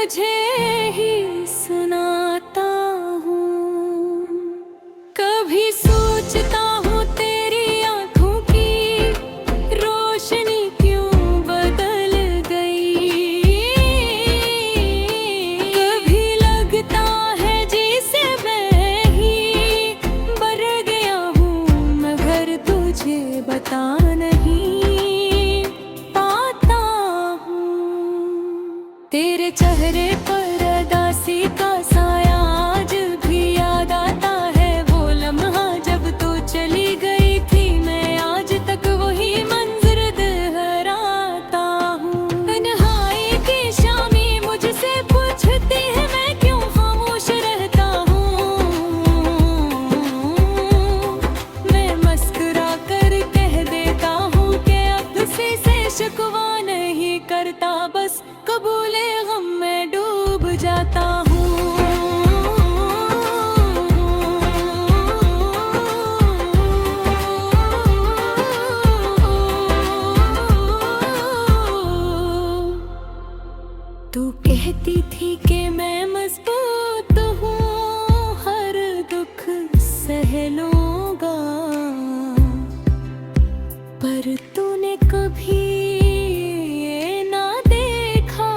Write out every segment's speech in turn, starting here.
तुझे ही सुनाता हूँ। कभी सोचता हूँ तेरी आँखों की रोशनी क्यों बदल गई। कभी लगता है जैसे मैं ही मर गया हूँ, मगर तुझे बता नहीं पाता हूँ। तेरे चेहरे पर उदासी का साया आज भी याद आता है। वो लम्हा जब तू चली गई थी, मैं आज तक वही मंजर दोहराता हूँ। तन्हाई की शामी मुझसे पूछती है मैं क्यों खामोश रहता हूँ। मैं मुस्कुरा कर कह देता हूँ कि अब से शिकवा नहीं करता, बस कबूले गम में डूब जाता हूँ। तू कहती थी कि मैं मजबूत हूँ, हर दुख सह लूंगा, पर तूने कभी ये ना देखा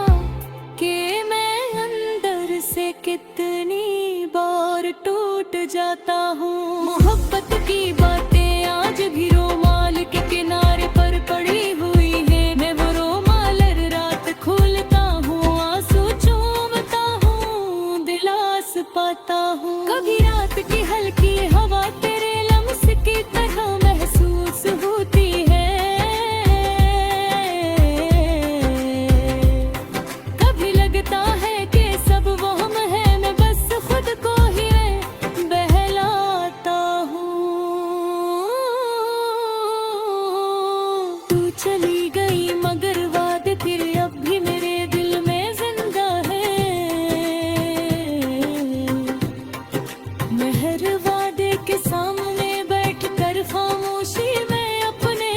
कि मैं अंदर से कितनी बार टूट जाता हूँ। मोहब्बत की बातें आज भी रोमाल के किनारे पर पड़ी हुई है। मैं वो रोमाल हर रात खोलता हूँ, आंसू चूमता हूँ, दिलास पाता हूँ। कभी रात की हल्की हवा तेरे लम्स की तरह महसूस होती है। कभी लगता है कि सब वहम है, मैं बस खुद को ही बहलाता हूँ। तू चली गई मगर वादे तेरे अब भी मेरे दिल में जिंदा है। मैं हर वादे के सामने बैठ कर खामोशी में अपने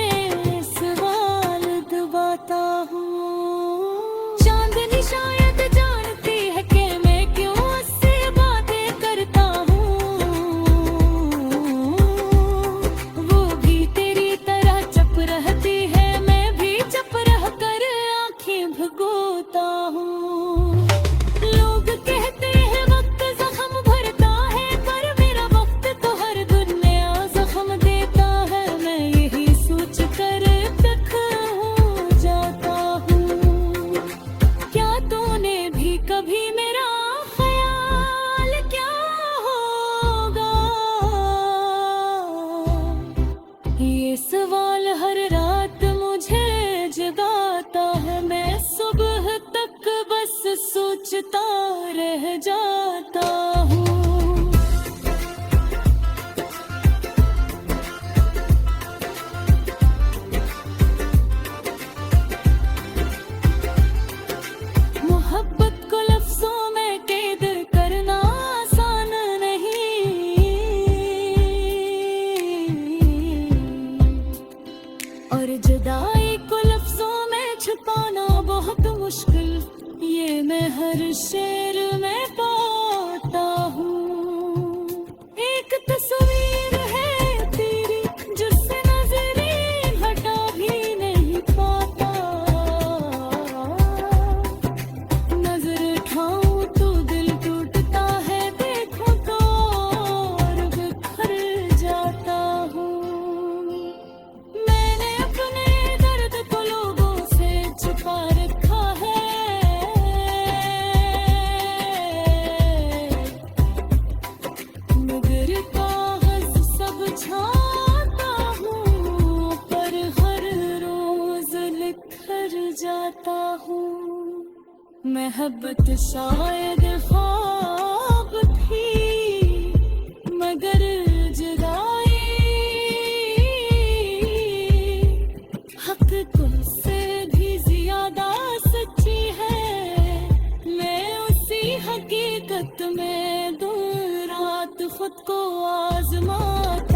सवाल दबाता हूँ। चांदनी शायद जानती है कि मैं क्यों उससे बातें करता हूँ। वो भी तेरी तरह चुप रहती है, मैं भी चुप रह कर आंखें भिगोता हूँ। लोग कहते हैं वक्त जख्म भरता है, पर मेरा वक्त तो हर दुनिया जख्म देता है। मैं यही सोच कर तक हो जाता हूँ। क्या तूने भी कभी मेरा ख्याल क्या होगा, ये सवाल हर रात मुझे जगाता है। मैं सुबह तक बस सोचता रह जाता हूँ। मोहब्बत को लफ्जों में कैद करना आसान नहीं, और जुदाई को लफ्जों में छुपाना बहुत मुश्किल, ये मैं हर शेर में पाता हूँ। एक तस्वीर है तेरी जिससे नजरें हटा भी नहीं पाता। नजर उठाऊं तो दिल टूटता है, देखूं तो और बिखर जाता हूँ। मैंने अपने दर्द को लोगों से छुपा रखा है, मगर कागज सब छाता हूँ, पर हर रोज लिखर जाता हूँ। मोहब्बत शायद ख्वाब थी, मगर जुदाई हक तुमसे भी ज्यादा सच्ची है। मैं उसी हकीकत में दिन रात खुद को आजमाता